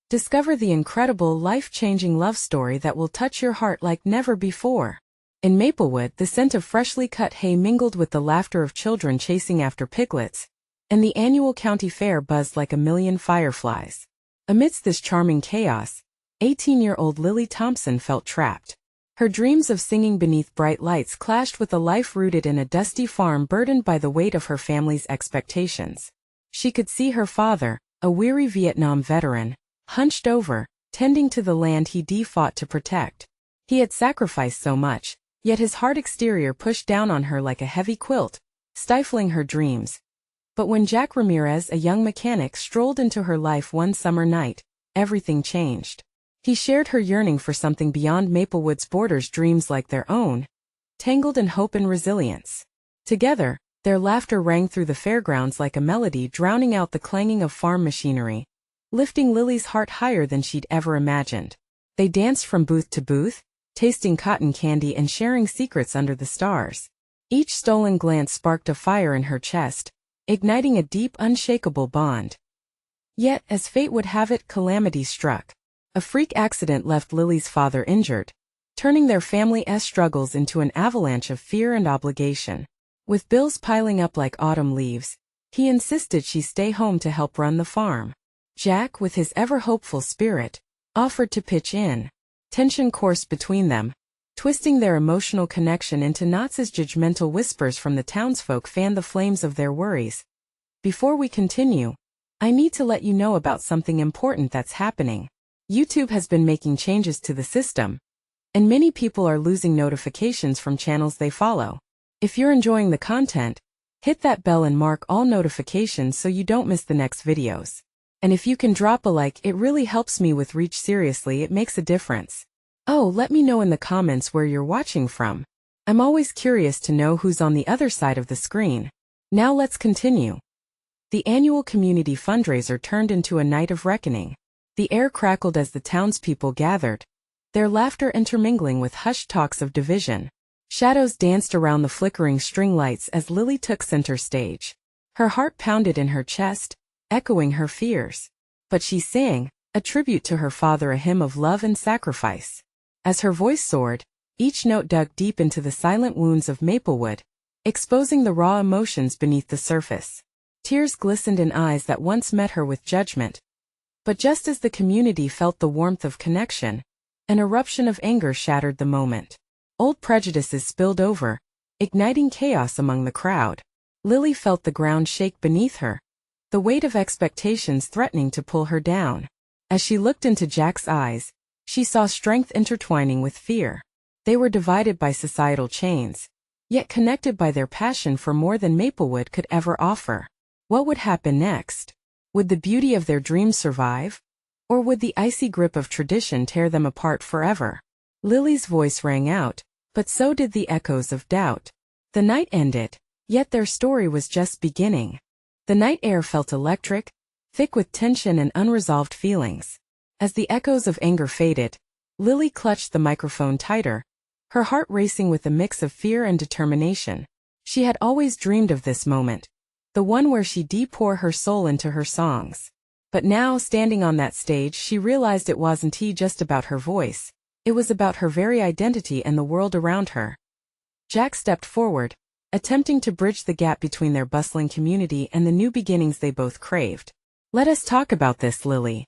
Discover the incredible, life-changing love story that will touch your heart like never before. In Maplewood, the scent of freshly cut hay mingled with the laughter of children chasing after piglets, and the annual county fair buzzed like a million fireflies. Amidst this charming chaos, 18-year-old Lily Thompson felt trapped. Her dreams of singing beneath bright lights clashed with a life rooted in a dusty farm burdened by the weight of her family's expectations. She could see her father, a weary Vietnam veteran, hunched over, tending to the land he fought to protect. He had sacrificed so much, yet his hard exterior pushed down on her like a heavy quilt, stifling her dreams. But when Jack Ramirez, a young mechanic, strolled into her life one summer night, everything changed. He shared her yearning for something beyond Maplewood's borders, dreams like their own, tangled in hope and resilience. Together, their laughter rang through the fairgrounds like a melody, drowning out the clanging of farm machinery, lifting Lily's heart higher than she'd ever imagined. They danced from booth to booth, tasting cotton candy and sharing secrets under the stars. Each stolen glance sparked a fire in her chest, igniting a deep, unshakable bond. Yet, as fate would have it, calamity struck. A freak accident left Lily's father injured, turning their family's struggles into an avalanche of fear and obligation. With bills piling up like autumn leaves, he insisted she stay home to help run the farm. Jack, with his ever-hopeful spirit, offered to pitch in. Tension coursed between them, twisting their emotional connection into knots as judgmental whispers from the townsfolk fanned the flames of their worries. Before we continue, I need to let you know about something important that's happening. YouTube has been making changes to the system, and many people are losing notifications from channels they follow. If you're enjoying the content, hit that bell and mark all notifications so you don't miss the next videos. And if you can drop a like, it really helps me with reach. Seriously, it makes a difference. Oh, let me know in the comments where you're watching from. I'm always curious to know who's on the other side of the screen. Now let's continue. The annual community fundraiser turned into a night of reckoning. The air crackled as the townspeople gathered, their laughter intermingling with hushed talks of division. Shadows danced around the flickering string lights as Lily took center stage. Her heart pounded in her chest, echoing her fears. But she sang, a tribute to her father, a hymn of love and sacrifice. As her voice soared, each note dug deep into the silent wounds of Maplewood, exposing the raw emotions beneath the surface. Tears glistened in eyes that once met her with judgment. But just as the community felt the warmth of connection, an eruption of anger shattered the moment. Old prejudices spilled over, igniting chaos among the crowd. Lily felt the ground shake beneath her, the weight of expectations threatening to pull her down. As she looked into Jack's eyes, she saw strength intertwining with fear. They were divided by societal chains, yet connected by their passion for more than Maplewood could ever offer. What would happen next? Would the beauty of their dreams survive? Or would the icy grip of tradition tear them apart forever? Lily's voice rang out, but so did the echoes of doubt. The night ended, yet their story was just beginning. The night air felt electric, thick with tension and unresolved feelings. As the echoes of anger faded, Lily clutched the microphone tighter, her heart racing with a mix of fear and determination. She had always dreamed of this moment, the one where she'd pour her soul into her songs. But now, standing on that stage, she realized it wasn't just about her voice. It was about her very identity and the world around her. Jack stepped forward, attempting to bridge the gap between their bustling community and the new beginnings they both craved. "Let us talk about this, Lily,"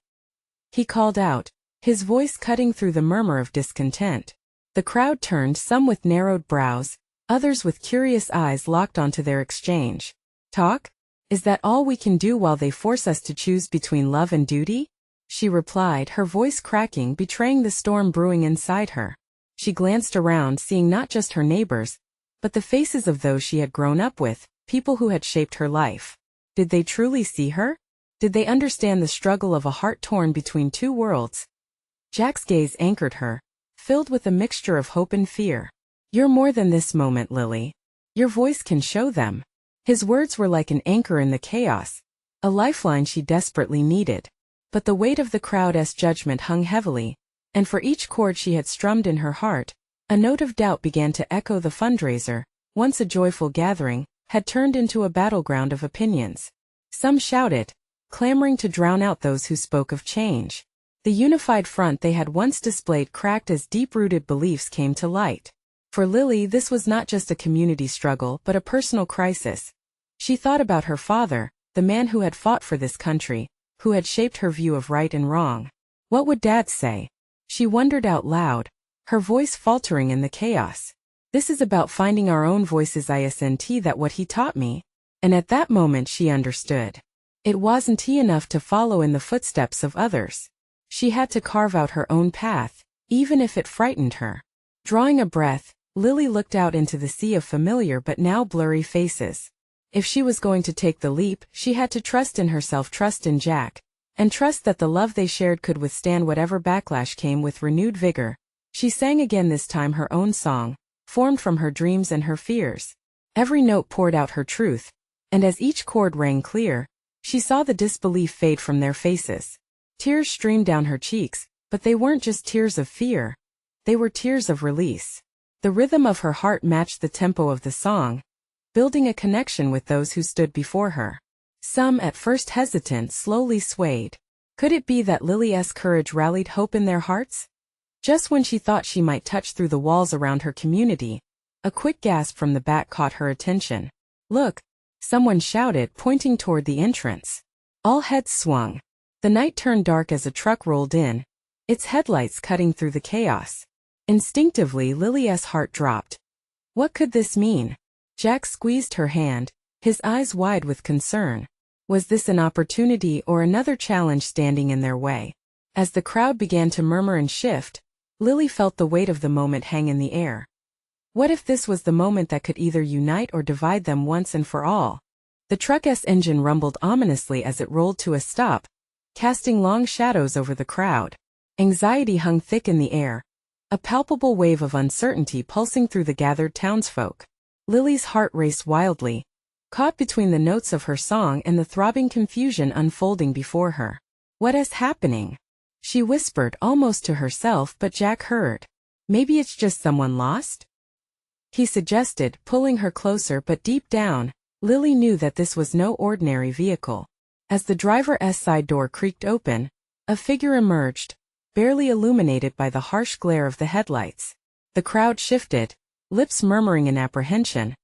he called out, his voice cutting through the murmur of discontent. The crowd turned, some with narrowed brows, others with curious eyes locked onto their exchange. "Talk? Is that all we can do while they force us to choose between love and duty?" she replied, her voice cracking, betraying the storm brewing inside her. She glanced around, seeing not just her neighbors, but the faces of those she had grown up with, people who had shaped her life. Did they truly see her? Did they understand the struggle of a heart torn between two worlds? Jack's gaze anchored her, filled with a mixture of hope and fear. "You're more than this moment, Lily. Your voice can show them." His words were like an anchor in the chaos, a lifeline she desperately needed. But the weight of the crowd's judgment hung heavily, and for each chord she had strummed in her heart, a note of doubt began to echo. The fundraiser, once a joyful gathering, had turned into a battleground of opinions. Some shouted, clamoring to drown out those who spoke of change. The unified front they had once displayed cracked as deep-rooted beliefs came to light. For Lily, this was not just a community struggle but a personal crisis. She thought about her father, the man who had fought for this country, who had shaped her view of right and wrong. What would Dad say? She wondered out loud, her voice faltering in the chaos. This is about finding our own voices, isn't that what he taught me? And at that moment she understood. It wasn't enough to follow in the footsteps of others. She had to carve out her own path, even if it frightened her. Drawing a breath, Lily looked out into the sea of familiar but now blurry faces. If she was going to take the leap, she had to trust in herself, trust in Jack, and trust that the love they shared could withstand whatever backlash came. With renewed vigor, she sang again, this time her own song, formed from her dreams and her fears. Every note poured out her truth, and as each chord rang clear, she saw the disbelief fade from their faces. Tears streamed down her cheeks, but they weren't just tears of fear. They were tears of release. The rhythm of her heart matched the tempo of the song, building a connection with those who stood before her. Some, at first hesitant, slowly swayed. Could it be that Lily's courage rallied hope in their hearts? Just when she thought she might touch through the walls around her community, a quick gasp from the back caught her attention. "Look!" someone shouted, pointing toward the entrance. All heads swung. The night turned dark as a truck rolled in, its headlights cutting through the chaos. Instinctively, Lily's heart dropped. What could this mean? Jack squeezed her hand, his eyes wide with concern. Was this an opportunity or another challenge standing in their way? As the crowd began to murmur and shift, Lily felt the weight of the moment hang in the air. What if this was the moment that could either unite or divide them once and for all? The truck's engine rumbled ominously as it rolled to a stop, casting long shadows over the crowd. Anxiety hung thick in the air, a palpable wave of uncertainty pulsing through the gathered townsfolk. Lily's heart raced wildly, caught between the notes of her song and the throbbing confusion unfolding before her. "What is happening?" she whispered almost to herself, but Jack heard. "Maybe it's just someone lost?" he suggested, pulling her closer, but deep down, Lily knew that this was no ordinary vehicle. As the driver's side door creaked open, a figure emerged, barely illuminated by the harsh glare of the headlights. The crowd shifted, lips murmuring in apprehension,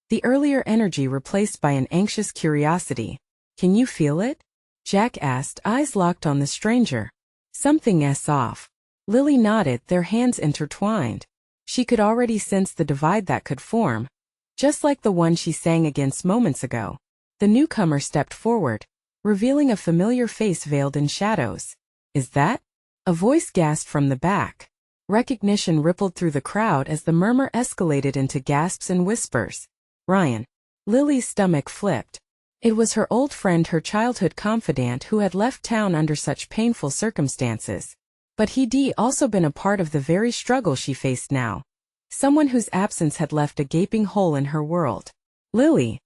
the earlier energy replaced by an anxious curiosity. "Can you feel it?" Jack asked, eyes locked on the stranger. "Something's off." Lily nodded, their hands intertwined. She could already sense the divide that could form, just like the one she sang against moments ago. The newcomer stepped forward, revealing a familiar face veiled in shadows. "Is that?" a voice gasped from the back. Recognition rippled through the crowd as the murmur escalated into gasps and whispers. "Ryan." Lily's stomach flipped. It was her old friend, her childhood confidant, who had left town under such painful circumstances. But he'd also been a part of the very struggle she faced now. Someone whose absence had left a gaping hole in her world. "Lily,"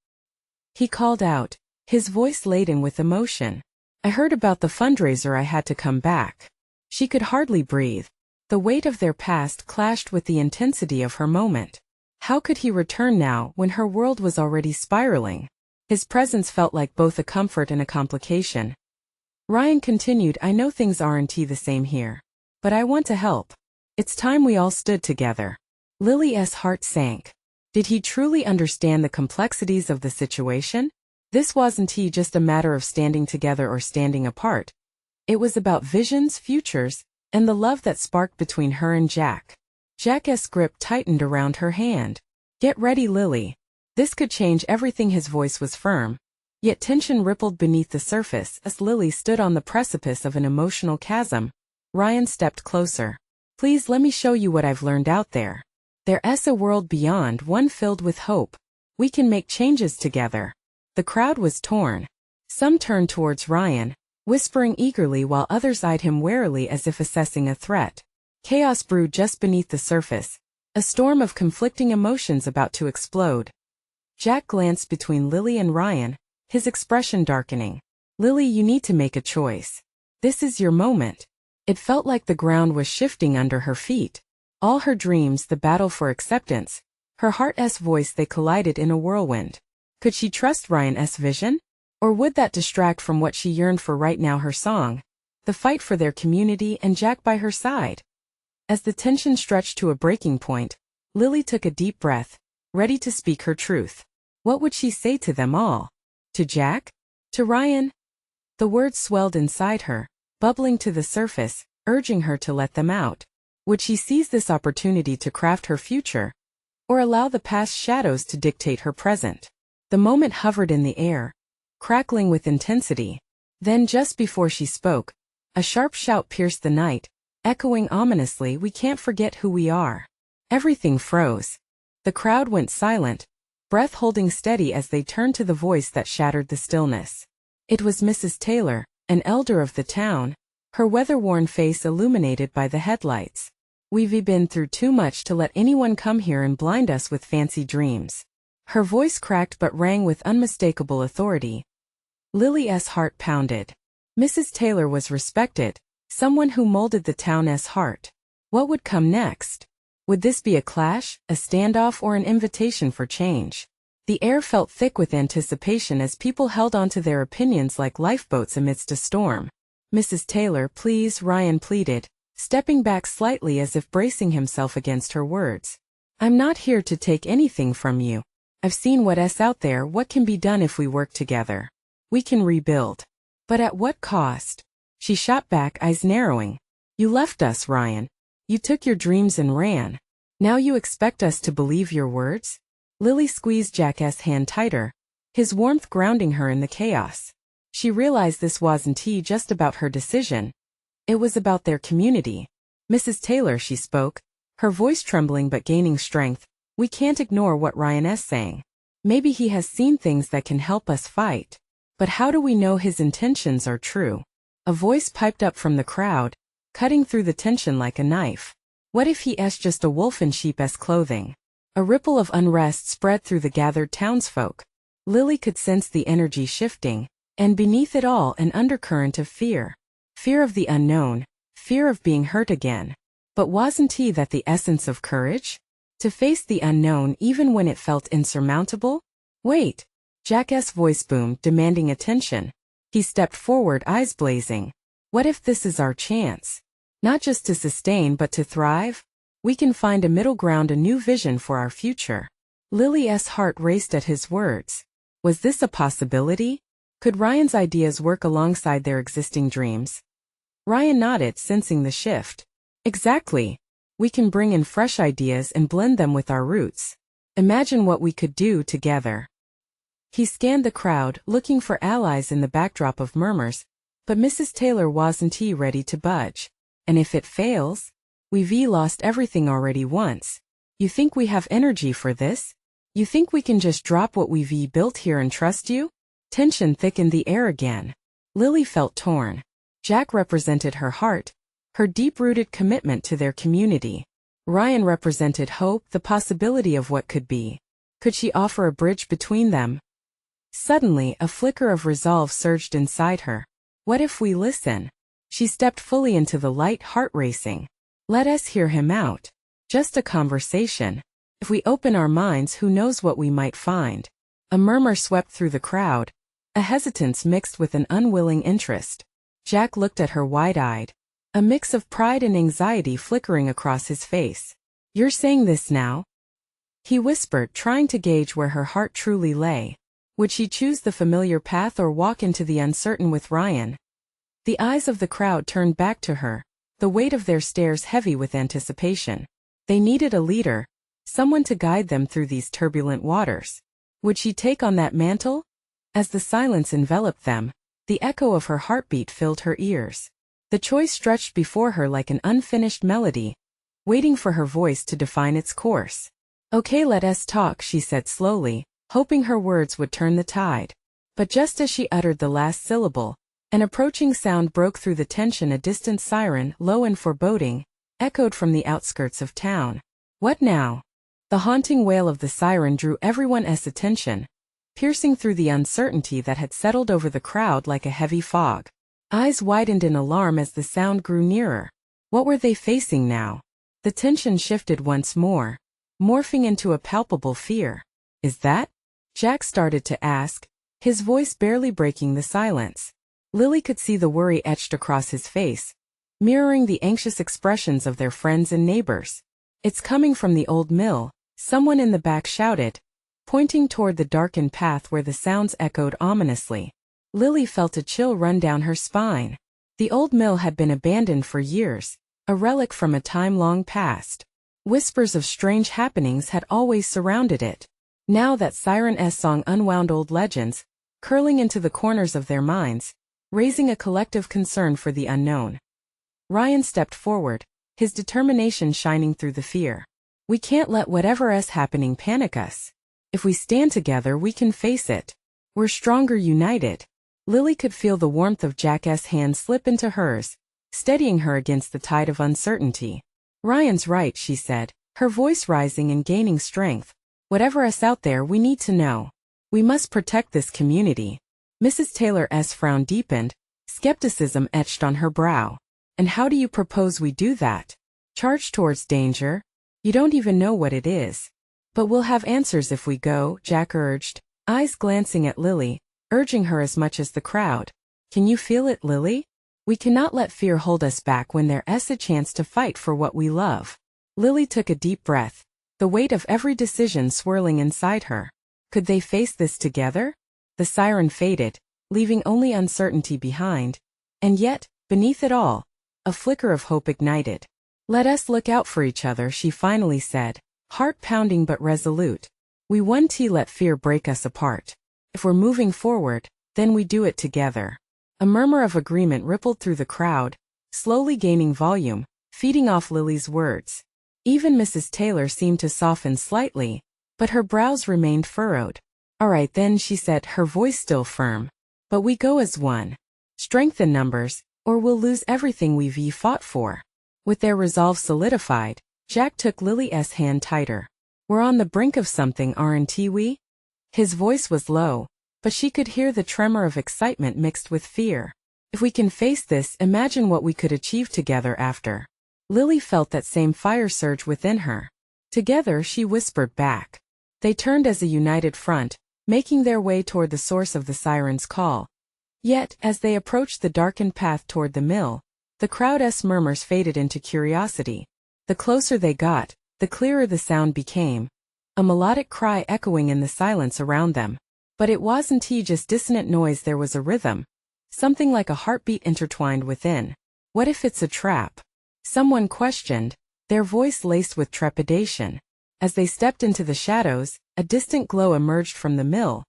he called out, his voice laden with emotion. "I heard about the fundraiser. I had to come back." She could hardly breathe. The weight of their past clashed with the intensity of her moment. How could he return now when her world was already spiraling? His presence felt like both a comfort and a complication. Ryan continued, "I know things aren't the same here, but I want to help. It's time we all stood together." Lily's heart sank. Did he truly understand the complexities of the situation? This wasn't just a matter of standing together or standing apart. It was about visions, futures, and the love that sparked between her and Jack. Jack's grip tightened around her hand. "Get ready, Lily. This could change everything." His voice was firm, yet tension rippled beneath the surface as Lily stood on the precipice of an emotional chasm. Ryan stepped closer. "Please let me show you what I've learned out there. There's a world beyond, one filled with hope. We can make changes together." The crowd was torn. Some turned towards Ryan, whispering eagerly, while others eyed him warily as if assessing a threat. Chaos brewed just beneath the surface, a storm of conflicting emotions about to explode. Jack glanced between Lily and Ryan, his expression darkening. "Lily, you need to make a choice. This is your moment." It felt like the ground was shifting under her feet. All her dreams, the battle for acceptance, her heart's voice, they collided in a whirlwind. Could she trust Ryan's vision? Or would that distract from what she yearned for right now, her song, the fight for their community and Jack by her side. As the tension stretched to a breaking point, Lily took a deep breath, ready to speak her truth. What would she say to them all? To Jack? To Ryan? The words swelled inside her, bubbling to the surface, urging her to let them out. Would she seize this opportunity to craft her future, or allow the past shadows to dictate her present? The moment hovered in the air, crackling with intensity. Then just before she spoke, a sharp shout pierced the night, echoing ominously, "We can't forget who we are." Everything froze. The crowd went silent, breath holding steady as they turned to the voice that shattered the stillness. It was Mrs. Taylor, an elder of the town, her weather-worn face illuminated by the headlights. "We've been through too much to let anyone come here and blind us with fancy dreams." Her voice cracked but rang with unmistakable authority. Lily's heart pounded. Mrs. Taylor was respected, someone who molded the town's heart. What would come next? Would this be a clash, a standoff, or an invitation for change? The air felt thick with anticipation as people held on to their opinions like lifeboats amidst a storm. "Mrs. Taylor, please," Ryan pleaded, stepping back slightly as if bracing himself against her words. "I'm not here to take anything from you. I've seen what's out there, what can be done if we work together. We can rebuild. But at what cost?" She shot back, eyes narrowing. "You left us, Ryan. You took your dreams and ran. Now you expect us to believe your words?" Lily squeezed Jack's hand tighter, his warmth grounding her in the chaos. She realized this wasn't just about her decision. It was about their community. "Mrs. Taylor," she spoke, her voice trembling but gaining strength, "we can't ignore what Ryan's saying. Maybe he has seen things that can help us fight. But how do we know his intentions are true?" A voice piped up from the crowd, cutting through the tension like a knife. "What if he's just a wolf in sheep's clothing?" A ripple of unrest spread through the gathered townsfolk. Lily could sense the energy shifting, and beneath it all an undercurrent of fear. Fear of the unknown, fear of being hurt again. But wasn't that the essence of courage? To face the unknown even when it felt insurmountable? "Wait!" Jack's voice boomed, demanding attention. He stepped forward, eyes blazing. "What if this is our chance? Not just to sustain but to thrive? We can find a middle ground, a new vision for our future." Lily's heart raced at his words. Was this a possibility? Could Ryan's ideas work alongside their existing dreams? Ryan nodded, sensing the shift. "Exactly. We can bring in fresh ideas and blend them with our roots. Imagine what we could do together." He scanned the crowd, looking for allies in the backdrop of murmurs, but Mrs. Taylor wasn't ready to budge. "And if it fails? We've lost everything already once. You think we have energy for this? You think we can just drop what we've built here and trust you?" Tension thickened the air again. Lily felt torn. Jack represented her heart, her deep-rooted commitment to their community. Ryan represented hope, the possibility of what could be. Could she offer a bridge between them? Suddenly, a flicker of resolve surged inside her. "What if we listen?" She stepped fully into the light, heart racing. "Let us hear him out. Just a conversation. If we open our minds, who knows what we might find." A murmur swept through the crowd, a hesitance mixed with an unwilling interest. Jack looked at her wide-eyed, a mix of pride and anxiety flickering across his face. "You're saying this now?" he whispered, trying to gauge where her heart truly lay. Would she choose the familiar path or walk into the uncertain with Ryan? The eyes of the crowd turned back to her, the weight of their stares heavy with anticipation. They needed a leader, someone to guide them through these turbulent waters. Would she take on that mantle? As the silence enveloped them, the echo of her heartbeat filled her ears. The choice stretched before her like an unfinished melody, waiting for her voice to define its course. "Okay, let us talk," she said slowly, hoping her words would turn the tide. But just as she uttered the last syllable, an approaching sound broke through the tension. A distant siren, low and foreboding, echoed from the outskirts of town. What now? The haunting wail of the siren drew everyone's attention, piercing through the uncertainty that had settled over the crowd like a heavy fog. Eyes widened in alarm as the sound grew nearer. What were they facing now? The tension shifted once more, morphing into a palpable fear. "Is that?" Jack started to ask, his voice barely breaking the silence. Lily could see the worry etched across his face, mirroring the anxious expressions of their friends and neighbors. "It's coming from the old mill," someone in the back shouted, pointing toward the darkened path where the sounds echoed ominously. Lily felt a chill run down her spine. The old mill had been abandoned for years, a relic from a time long past. Whispers of strange happenings had always surrounded it. Now that Siren-S song unwound old legends, curling into the corners of their minds, raising a collective concern for the unknown. Ryan stepped forward, his determination shining through the fear. "We can't let whatever's happening panic us. If we stand together, we can face it. We're stronger united." Lily could feel the warmth of Jack's hand slip into hers, steadying her against the tide of uncertainty. "Ryan's right," she said, her voice rising and gaining strength. "Whatever's out there, we need to know. We must protect this community." Mrs. Taylor's frown deepened, skepticism etched on her brow. "And how do you propose we do that? Charge towards danger? You don't even know what it is." "But we'll have answers if we go," Jack urged, eyes glancing at Lily, urging her as much as the crowd. "Can you feel it, Lily? We cannot let fear hold us back when there's a chance to fight for what we love." Lily took a deep breath, the weight of every decision swirling inside her. Could they face this together? The siren faded, leaving only uncertainty behind. And yet, beneath it all, a flicker of hope ignited. "Let us look out for each other," she finally said, heart pounding but resolute. "We won't let fear break us apart. If we're moving forward, then we do it together." A murmur of agreement rippled through the crowd, slowly gaining volume, feeding off Lily's words. Even Mrs. Taylor seemed to soften slightly, but her brows remained furrowed. "All right then," she said, her voice still firm. "But we go as one. Strength in numbers, or we'll lose everything we've fought for." With their resolve solidified, Jack took Lily's hand tighter. "We're on the brink of something, aren't we?" His voice was low, but she could hear the tremor of excitement mixed with fear. "If we can face this, imagine what we could achieve together after." Lily felt that same fire surge within her. "Together," she whispered back. They turned as a united front, making their way toward the source of the siren's call. Yet, as they approached the darkened path toward the mill, the crowd's murmurs faded into curiosity. The closer they got, the clearer the sound became, a melodic cry echoing in the silence around them. But it wasn't just dissonant noise, there was a rhythm. Something like a heartbeat intertwined within. "What if it's a trap?" someone questioned, their voice laced with trepidation. As they stepped into the shadows, a distant glow emerged from the mill,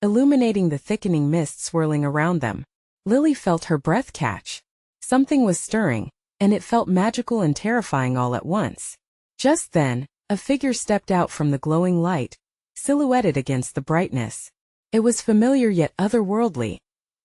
illuminating the thickening mist swirling around them. Lily felt her breath catch. Something was stirring, and it felt magical and terrifying all at once. Just then, a figure stepped out from the glowing light, silhouetted against the brightness. It was familiar yet otherworldly,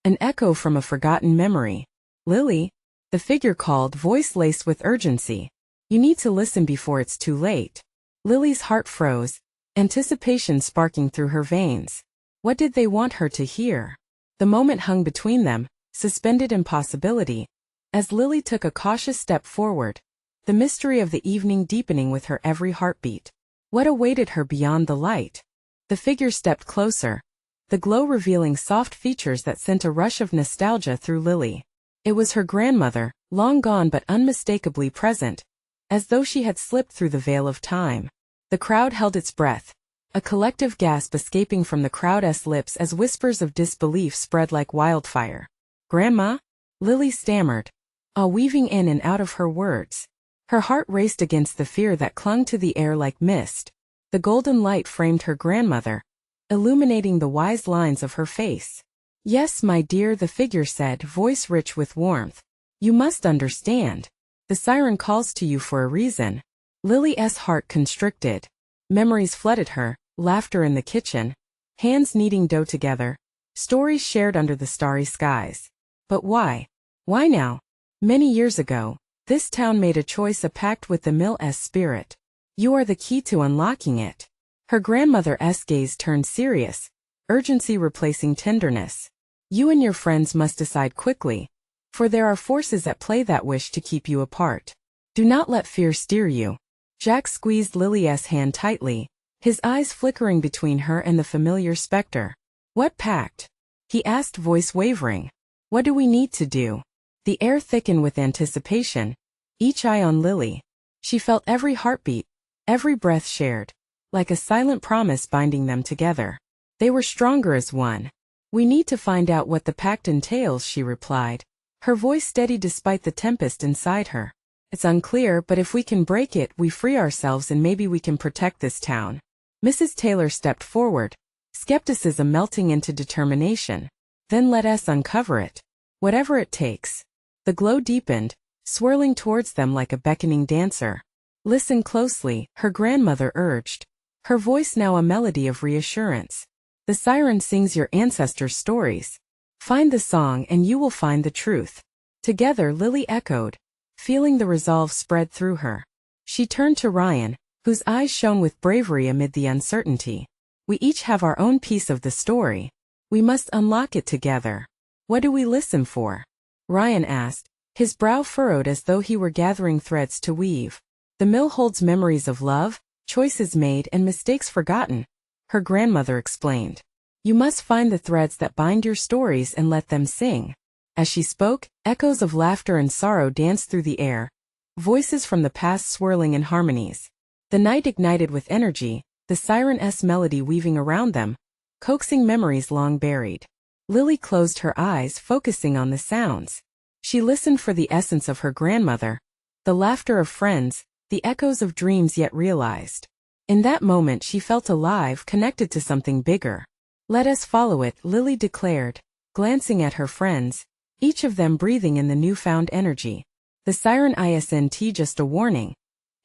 an echo from a forgotten memory. "Lily," the figure called, voice laced with urgency. "You need to listen before it's too late." Lily's heart froze, anticipation sparking through her veins. What did they want her to hear? The moment hung between them, suspended in possibility. As Lily took a cautious step forward, the mystery of the evening deepening with her every heartbeat. What awaited her beyond the light? The figure stepped closer, the glow revealing soft features that sent a rush of nostalgia through Lily. It was her grandmother, long gone but unmistakably present, as though she had slipped through the veil of time. The crowd held its breath, a collective gasp escaping from the crowd's lips as whispers of disbelief spread like wildfire. "Grandma?" Lily stammered, awe weaving in and out of her words. Her heart raced against the fear that clung to the air like mist. The golden light framed her grandmother, illuminating the wise lines of her face. "Yes, my dear," the figure said, voice rich with warmth. "You must understand. The siren calls to you for a reason." Lily's heart constricted. Memories flooded her, laughter in the kitchen, hands kneading dough together, stories shared under the starry skies. But why? Why now? Many years ago, this town made a choice, a pact with the mill's spirit. You are the key to unlocking it. Her grandmother's gaze turned serious, urgency replacing tenderness. You and your friends must decide quickly, for there are forces at play that wish to keep you apart. Do not let fear steer you. Jack squeezed Lily's hand tightly, his eyes flickering between her and the familiar specter. "What pact?" he asked, voice wavering. What do we need to do? The air thickened with anticipation, each eye on Lily. She felt every heartbeat, every breath shared, like a silent promise binding them together. They were stronger as one. We need to find out what the pact entails, she replied, her voice steady despite the tempest inside her. It's unclear, but if we can break it, we free ourselves and maybe we can protect this town. Mrs. Taylor stepped forward, skepticism melting into determination. Then let us uncover it. Whatever it takes. The glow deepened, swirling towards them like a beckoning dancer. Listen closely, her grandmother urged, her voice now a melody of reassurance. The siren sings your ancestors' stories. Find the song and you will find the truth. Together Lily echoed, feeling the resolve spread through her. She turned to Ryan, whose eyes shone with bravery amid the uncertainty. We each have our own piece of the story. We must unlock it together. What do we listen for? Ryan asked, his brow furrowed as though he were gathering threads to weave. The mill holds memories of love, choices made and mistakes forgotten, her grandmother explained. You must find the threads that bind your stories and let them sing. As she spoke, echoes of laughter and sorrow danced through the air, voices from the past swirling in harmonies. The night ignited with energy, the siren-esque melody weaving around them, coaxing memories long buried. Lily closed her eyes, focusing on the sounds. She listened for the essence of her grandmother, the laughter of friends, the echoes of dreams yet realized. In that moment she felt alive, connected to something bigger. Let us follow it, Lily declared, glancing at her friends, each of them breathing in the newfound energy. The siren isn't just a warning.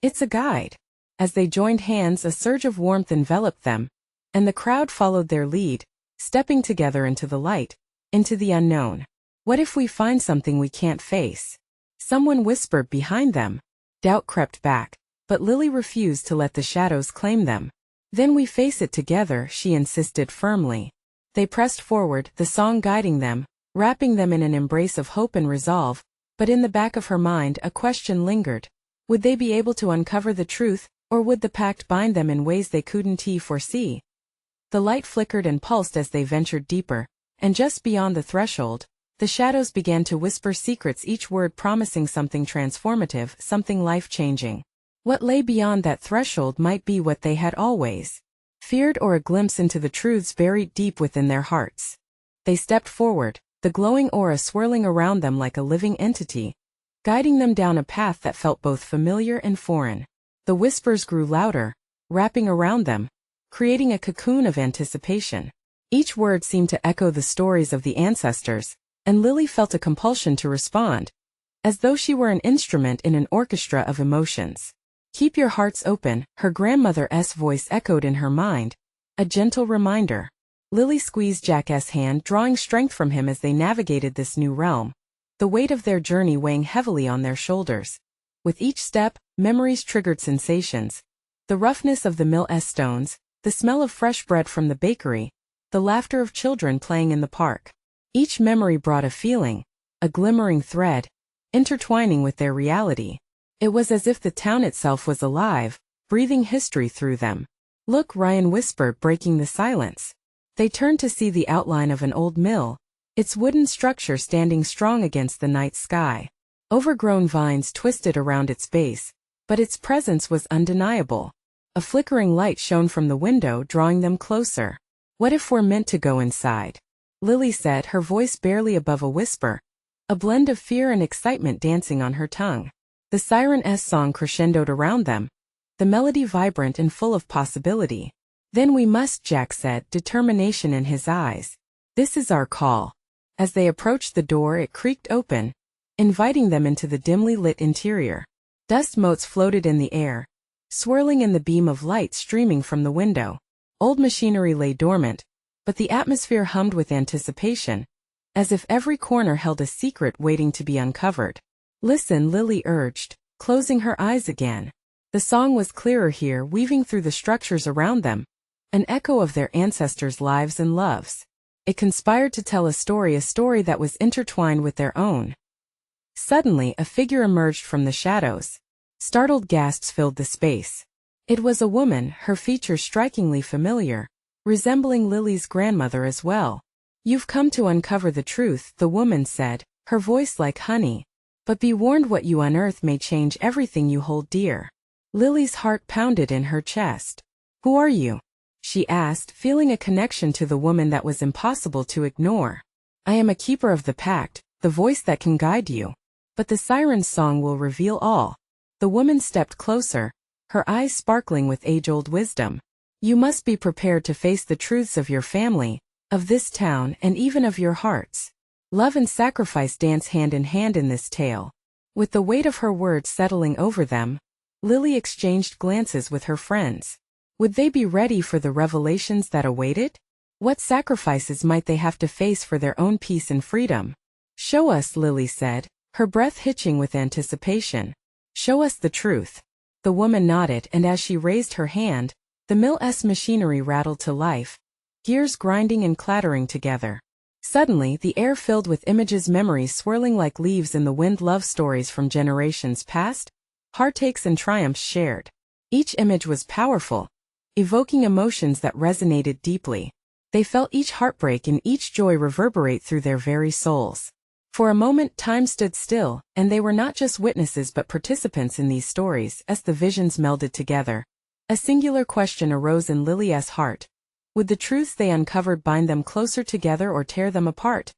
It's a guide. As they joined hands, a surge of warmth enveloped them, and the crowd followed their lead, stepping together into the light, into the unknown. What if we find something we can't face? Someone whispered behind them. Doubt crept back, but Lily refused to let the shadows claim them. Then we face it together, she insisted firmly. They pressed forward, the song guiding them, wrapping them in an embrace of hope and resolve, but in the back of her mind a question lingered. Would they be able to uncover the truth, or would the pact bind them in ways they couldn't foresee? The light flickered and pulsed as they ventured deeper, and just beyond the threshold, the shadows began to whisper secrets, each word promising something transformative, something life-changing. What lay beyond that threshold might be what they had always feared, or a glimpse into the truths buried deep within their hearts. They stepped forward, the glowing aura swirling around them like a living entity, guiding them down a path that felt both familiar and foreign. The whispers grew louder, wrapping around them, creating a cocoon of anticipation. Each word seemed to echo the stories of the ancestors, and Lily felt a compulsion to respond, as though she were an instrument in an orchestra of emotions. Keep your hearts open, her grandmother's voice echoed in her mind, a gentle reminder. Lily squeezed Jack's hand, drawing strength from him as they navigated this new realm, the weight of their journey weighing heavily on their shoulders. With each step, memories triggered sensations. The roughness of the mill's stones, the smell of fresh bread from the bakery, the laughter of children playing in the park. Each memory brought a feeling, a glimmering thread, intertwining with their reality. It was as if the town itself was alive, breathing history through them. Look, Ryan whispered, breaking the silence. They turned to see the outline of an old mill, its wooden structure standing strong against the night sky. Overgrown vines twisted around its base, but its presence was undeniable. A flickering light shone from the window, drawing them closer. What if we're meant to go inside? Lily said, her voice barely above a whisper, a blend of fear and excitement dancing on her tongue. The siren's song crescendoed around them, the melody vibrant and full of possibility. Then we must, Jack said, determination in his eyes. This is our call. As they approached the door, it creaked open, inviting them into the dimly lit interior. Dust motes floated in the air, swirling in the beam of light streaming from the window. Old machinery lay dormant, but the atmosphere hummed with anticipation, as if every corner held a secret waiting to be uncovered. Listen, Lily urged, closing her eyes again. The song was clearer here, weaving through the structures around them, an echo of their ancestors' lives and loves. It conspired to tell a story that was intertwined with their own. Suddenly, a figure emerged from the shadows. Startled gasps filled the space. It was a woman, her features strikingly familiar, resembling Lily's grandmother as well. You've come to uncover the truth, the woman said, her voice like honey. But be warned, what you unearth may change everything you hold dear. Lily's heart pounded in her chest. Who are you? She asked, feeling a connection to the woman that was impossible to ignore. I am a keeper of the pact, the voice that can guide you. But the siren's song will reveal all. The woman stepped closer, her eyes sparkling with age-old wisdom. You must be prepared to face the truths of your family, of this town, and even of your hearts. Love and sacrifice dance hand in hand in this tale. With the weight of her words settling over them, Lily exchanged glances with her friends. Would they be ready for the revelations that awaited? What sacrifices might they have to face for their own peace and freedom? Show us, Lily said, her breath hitching with anticipation. Show us the truth. The woman nodded, and as she raised her hand, the mill's machinery rattled to life, gears grinding and clattering together. Suddenly, the air filled with images, memories swirling like leaves in the wind, love stories from generations past, heartaches and triumphs shared. Each image was powerful, evoking emotions that resonated deeply. They felt each heartbreak and each joy reverberate through their very souls. For a moment, time stood still, and they were not just witnesses but participants in these stories. As the visions melded together, a singular question arose in Lily's heart. Would the truths they uncovered bind them closer together or tear them apart?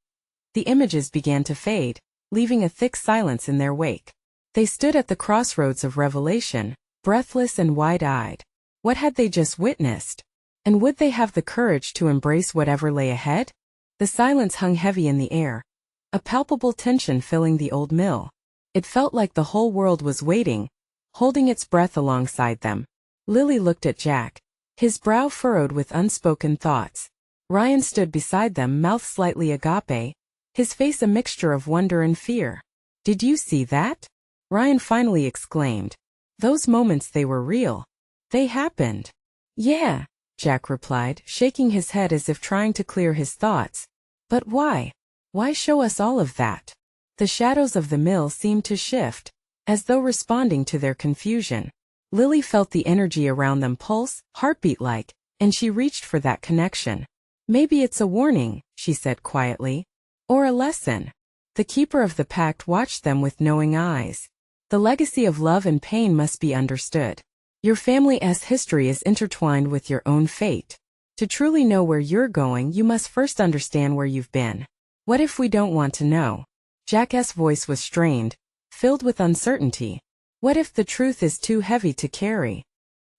The images began to fade, leaving a thick silence in their wake. They stood at the crossroads of revelation, breathless and wide-eyed. What had they just witnessed? And would they have the courage to embrace whatever lay ahead? The silence hung heavy in the air, a palpable tension filling the old mill. It felt like the whole world was waiting, holding its breath alongside them. Lily looked at Jack, his brow furrowed with unspoken thoughts. Ryan stood beside them, mouth slightly agape, his face a mixture of wonder and fear. Did you see that? Ryan finally exclaimed. Those moments, they were real. They happened. Yeah, Jack replied, shaking his head as if trying to clear his thoughts. But why? Why show us all of that? The shadows of the mill seemed to shift, as though responding to their confusion. Lily felt the energy around them pulse, heartbeat-like, and she reached for that connection. Maybe it's a warning, she said quietly. Or a lesson. The keeper of the pact watched them with knowing eyes. The legacy of love and pain must be understood. Your family's history is intertwined with your own fate. To truly know where you're going, you must first understand where you've been. What if we don't want to know? Jack's voice was strained, filled with uncertainty. What if the truth is too heavy to carry?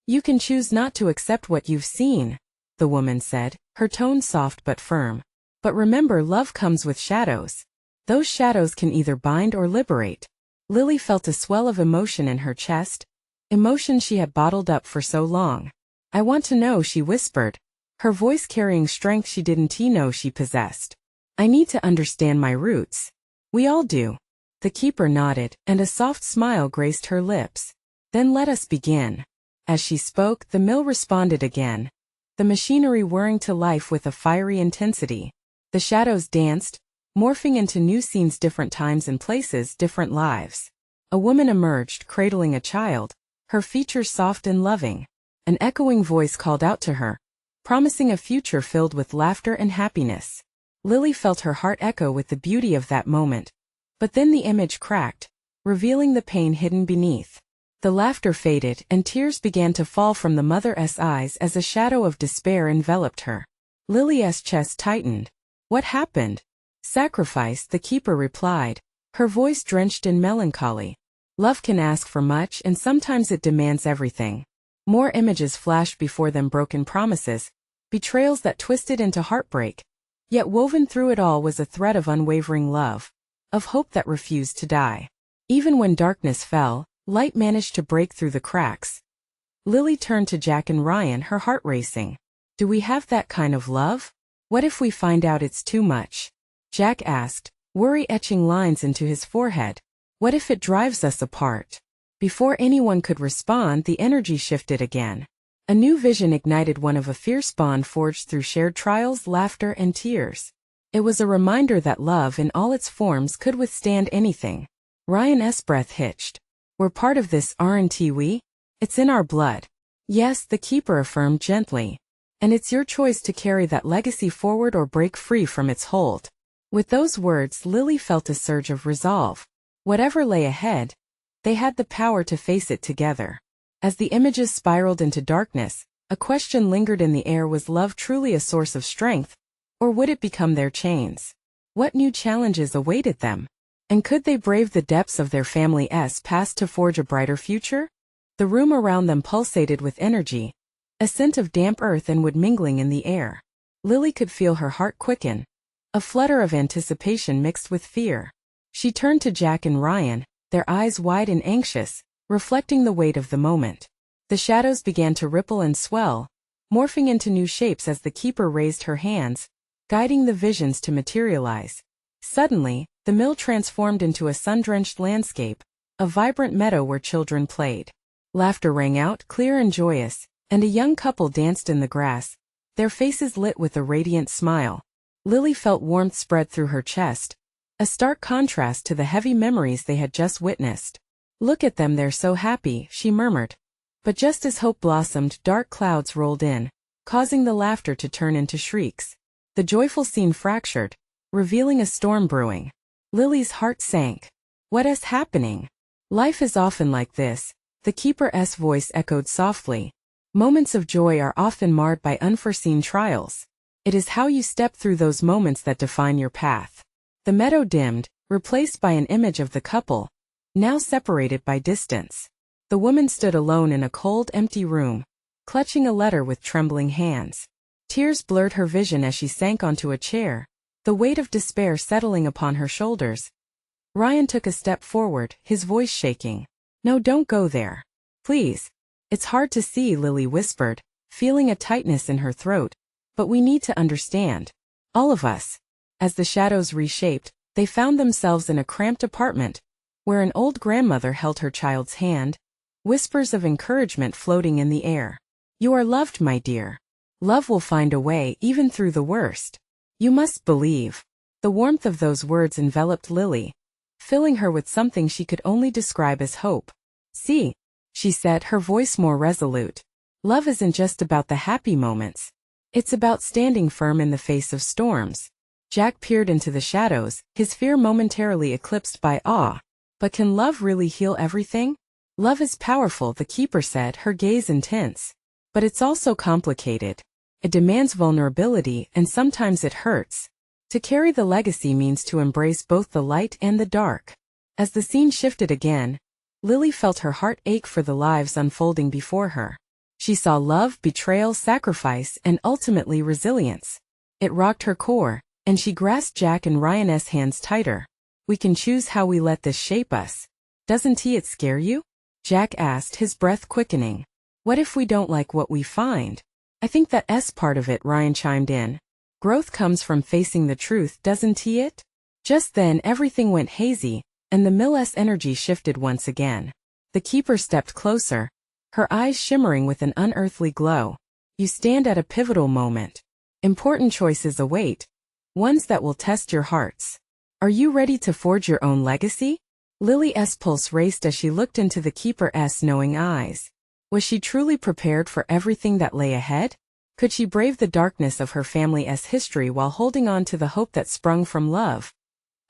You can choose not to accept what you've seen, the woman said, her tone soft but firm. But remember, love comes with shadows. Those shadows can either bind or liberate. Lily felt a swell of emotion in her chest, emotion she had bottled up for so long. I want to know, she whispered, her voice carrying strength she didn't know she possessed. I need to understand my roots. We all do. The keeper nodded, and a soft smile graced her lips. Then let us begin. As she spoke, the mill responded again, the machinery whirring to life with a fiery intensity. The shadows danced, morphing into new scenes, different times and places, different lives. A woman emerged, cradling a child, her features soft and loving. An echoing voice called out to her, promising a future filled with laughter and happiness. Lily felt her heart echo with the beauty of that moment. But then the image cracked, revealing the pain hidden beneath. The laughter faded, and tears began to fall from the mother's eyes as a shadow of despair enveloped her. Lily's chest tightened. What happened? Sacrifice, the keeper replied, her voice drenched in melancholy. Love can ask for much, and sometimes it demands everything. More images flashed before them, broken promises, betrayals that twisted into heartbreak. Yet woven through it all was a thread of unwavering love, of hope that refused to die. Even when darkness fell, light managed to break through the cracks. Lily turned to Jack and Ryan, her heart racing. Do we have that kind of love? What if we find out it's too much? Jack asked, worry etching lines into his forehead. What if it drives us apart? Before anyone could respond, the energy shifted again. A new vision ignited, one of a fierce bond forged through shared trials, laughter, and tears. It was a reminder that love in all its forms could withstand anything. Ryan's breath hitched. We're part of this, aren't we? It's in our blood. Yes, the keeper affirmed gently. And it's your choice to carry that legacy forward or break free from its hold. With those words, Lily felt a surge of resolve. Whatever lay ahead, they had the power to face it together. As the images spiraled into darkness, a question lingered in the air: was love truly a source of strength, or would it become their chains? What new challenges awaited them? And could they brave the depths of their family's past to forge a brighter future? The room around them pulsated with energy, a scent of damp earth and wood mingling in the air. Lily could feel her heart quicken, a flutter of anticipation mixed with fear. She turned to Jack and Ryan, their eyes wide and anxious, reflecting the weight of the moment. The shadows began to ripple and swell, morphing into new shapes as the keeper raised her hands, guiding the visions to materialize. Suddenly, the mill transformed into a sun-drenched landscape, a vibrant meadow where children played. Laughter rang out, clear and joyous, and a young couple danced in the grass, their faces lit with a radiant smile. Lily felt warmth spread through her chest, a stark contrast to the heavy memories they had just witnessed. "Look at them, they're so happy," she murmured. But just as hope blossomed, dark clouds rolled in, causing the laughter to turn into shrieks. The joyful scene fractured, revealing a storm brewing. Lily's heart sank. "What is happening?" "Life is often like this," the keeper's voice echoed softly. "Moments of joy are often marred by unforeseen trials. It is how you step through those moments that define your path." The meadow dimmed, replaced by an image of the couple, now separated by distance. The woman stood alone in a cold, empty room, clutching a letter with trembling hands. Tears blurred her vision as she sank onto a chair, the weight of despair settling upon her shoulders. Ryan took a step forward, his voice shaking. "No, don't go there. Please." "It's hard to see," Lily whispered, feeling a tightness in her throat. "But we need to understand. All of us." As the shadows reshaped, they found themselves in a cramped apartment, where an old grandmother held her child's hand, whispers of encouragement floating in the air. "You are loved, my dear. Love will find a way, even through the worst. You must believe." The warmth of those words enveloped Lily, filling her with something she could only describe as hope. "See," she said, her voice more resolute. "Love isn't just about the happy moments. It's about standing firm in the face of storms." Jack peered into the shadows, his fear momentarily eclipsed by awe. "But can love really heal everything?" "Love is powerful," the keeper said, her gaze intense. "But it's also complicated. It demands vulnerability, and sometimes it hurts. To carry the legacy means to embrace both the light and the dark." As the scene shifted again, Lily felt her heart ache for the lives unfolding before her. She saw love, betrayal, sacrifice, and ultimately resilience. It rocked her core, and she grasped Jack and Ryan's hands tighter. "We can choose how we let this shape us. Doesn't it scare you?" Jack asked, his breath quickening. "What if we don't like what we find?" "I think that's part of it," Ryan chimed in. "Growth comes from facing the truth, doesn't it?" Just then everything went hazy, and the mill's energy shifted once again. The keeper stepped closer, her eyes shimmering with an unearthly glow. "You stand at a pivotal moment. Important choices await, ones that will test your hearts. Are you ready to forge your own legacy?" Lily's pulse raced as she looked into the keeper's knowing eyes. Was she truly prepared for everything that lay ahead? Could she brave the darkness of her family's history while holding on to the hope that sprung from love?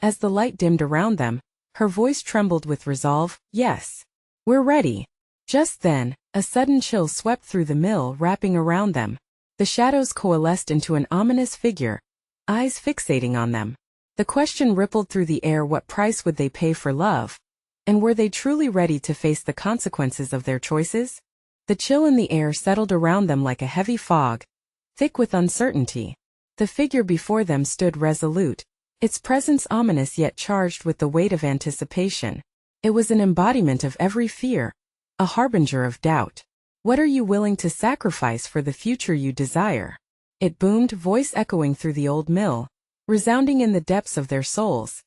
As the light dimmed around them, her voice trembled with resolve. "Yes, we're ready." Just then, a sudden chill swept through the mill, wrapping around them. The shadows coalesced into an ominous figure, eyes fixating on them. The question rippled through the air: what price would they pay for love? And were they truly ready to face the consequences of their choices? The chill in the air settled around them like a heavy fog, thick with uncertainty. The figure before them stood resolute, its presence ominous yet charged with the weight of anticipation. It was an embodiment of every fear, a harbinger of doubt. "What are you willing to sacrifice for the future you desire?" It boomed, voice echoing through the old mill, resounding in the depths of their souls.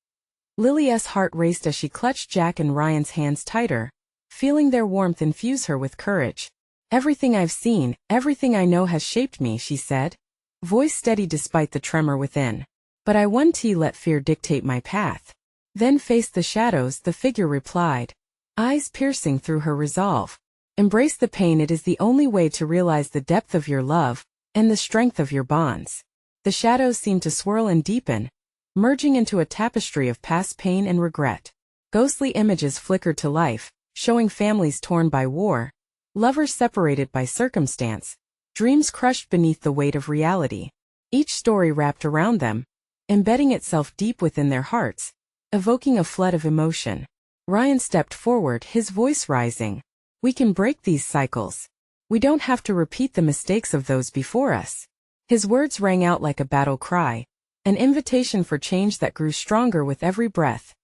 Lily's heart raced as she clutched Jack and Ryan's hands tighter, feeling their warmth infuse her with courage. "Everything I've seen, everything I know has shaped me," she said, voice steady despite the tremor within. "But I won't let fear dictate my path." "Then face the shadows," the figure replied, eyes piercing through her resolve. "Embrace the pain. It is the only way to realize the depth of your love." and the strength of your bonds. The shadows seem to swirl and deepen, merging into a tapestry of past pain and regret. Ghostly images flickered to life, showing families torn by war, lovers separated by circumstance, dreams crushed beneath the weight of reality. Each story wrapped around them, embedding itself deep within their hearts, evoking a flood of emotion. Ryan stepped forward, his voice rising. We can break these cycles. We don't have to repeat the mistakes of those before us. His words rang out like a battle cry, an invitation for change that grew stronger with every breath.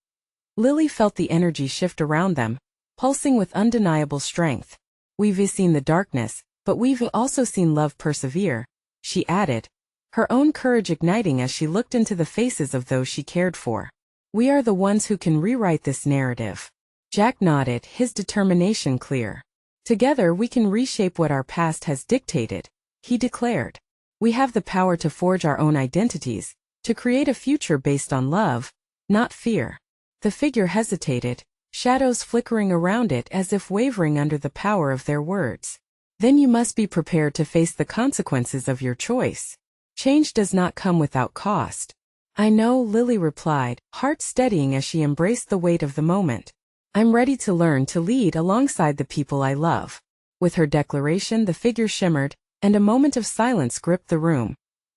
Lily felt the energy shift around them, pulsing with undeniable strength. We've seen the darkness, but we've also seen love persevere, she added, her own courage igniting as she looked into the faces of those she cared for. We are the ones who can rewrite this narrative. Jack nodded, his determination clear. Together we can reshape what our past has dictated, he declared. We have the power to forge our own identities, to create a future based on love, not fear. The figure hesitated, shadows flickering around it as if wavering under the power of their words. Then you must be prepared to face the consequences of your choice. Change does not come without cost. I know, Lily replied, heart steadying as she embraced the weight of the moment. I'm ready to learn to lead alongside the people I love. With her declaration, the figure shimmered, and a moment of silence gripped the room.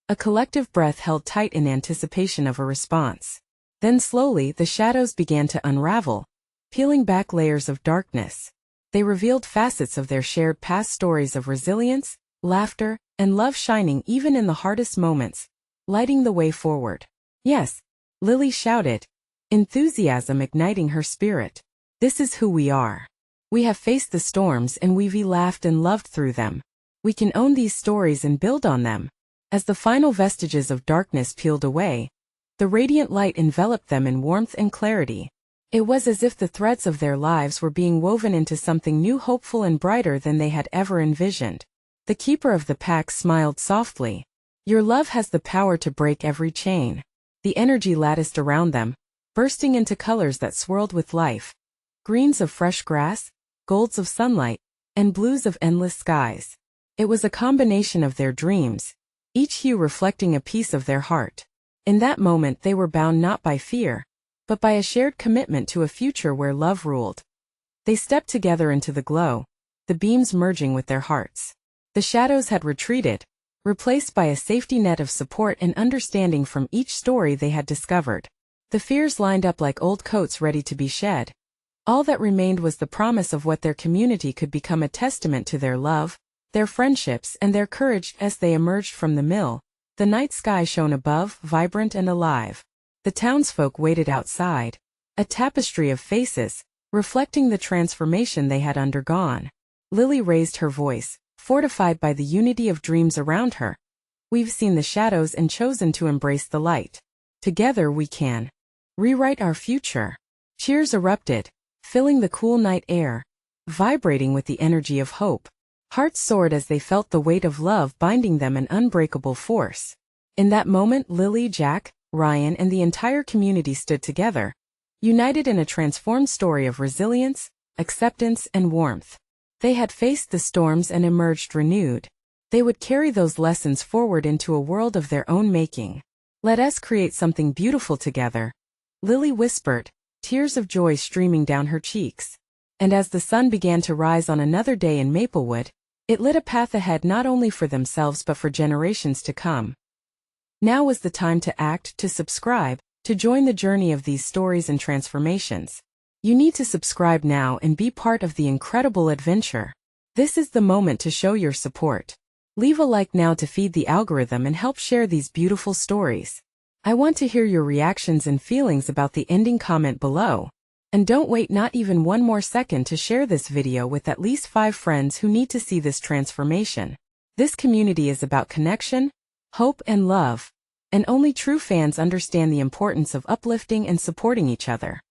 A collective breath held tight in anticipation of a response. Then slowly the shadows began to unravel, peeling back layers of darkness. They revealed facets of their shared past, stories of resilience, laughter, and love shining even in the hardest moments, lighting the way forward. Yes, Lily shouted, enthusiasm igniting her spirit. This is who we are. We have faced the storms and we've laughed and loved through them. We can own these stories and build on them. As the final vestiges of darkness peeled away, the radiant light enveloped them in warmth and clarity. It was as if the threads of their lives were being woven into something new, hopeful and brighter than they had ever envisioned. The keeper of the pack smiled softly. Your love has the power to break every chain. The energy latticed around them, bursting into colors that swirled with life. Greens of fresh grass, golds of sunlight, and blues of endless skies. It was a combination of their dreams, each hue reflecting a piece of their heart. In that moment they were bound not by fear, but by a shared commitment to a future where love ruled. They stepped together into the glow, the beams merging with their hearts. The shadows had retreated, replaced by a safety net of support and understanding from each story they had discovered. The fears lined up like old coats ready to be shed. All that remained was the promise of what their community could become, a testament to their love, their friendships, and their courage. As they emerged from the mill, the night sky shone above, vibrant and alive. The townsfolk waited outside, a tapestry of faces, reflecting the transformation they had undergone. Lily raised her voice, fortified by the unity of dreams around her. We've seen the shadows and chosen to embrace the light. Together we can rewrite our future. Cheers erupted, filling the cool night air, vibrating with the energy of hope. Hearts soared as they felt the weight of love binding them, an unbreakable force. In that moment, Lily, Jack, Ryan, and the entire community stood together, united in a transformed story of resilience, acceptance, and warmth. They had faced the storms and emerged renewed. They would carry those lessons forward into a world of their own making. Let us create something beautiful together, Lily whispered, tears of joy streaming down her cheeks. And as the sun began to rise on another day in Maplewood, it lit a path ahead not only for themselves but for generations to come. Now was the time to act, to subscribe, to join the journey of these stories and transformations. You need to subscribe now and be part of the incredible adventure. This is the moment to show your support. Leave a like now to feed the algorithm and help share these beautiful stories. I want to hear your reactions and feelings about the ending. Comment below. And don't wait not even one more second to share this video with at least 5 friends who need to see this transformation. This community is about connection, hope, and love, and only true fans understand the importance of uplifting and supporting each other.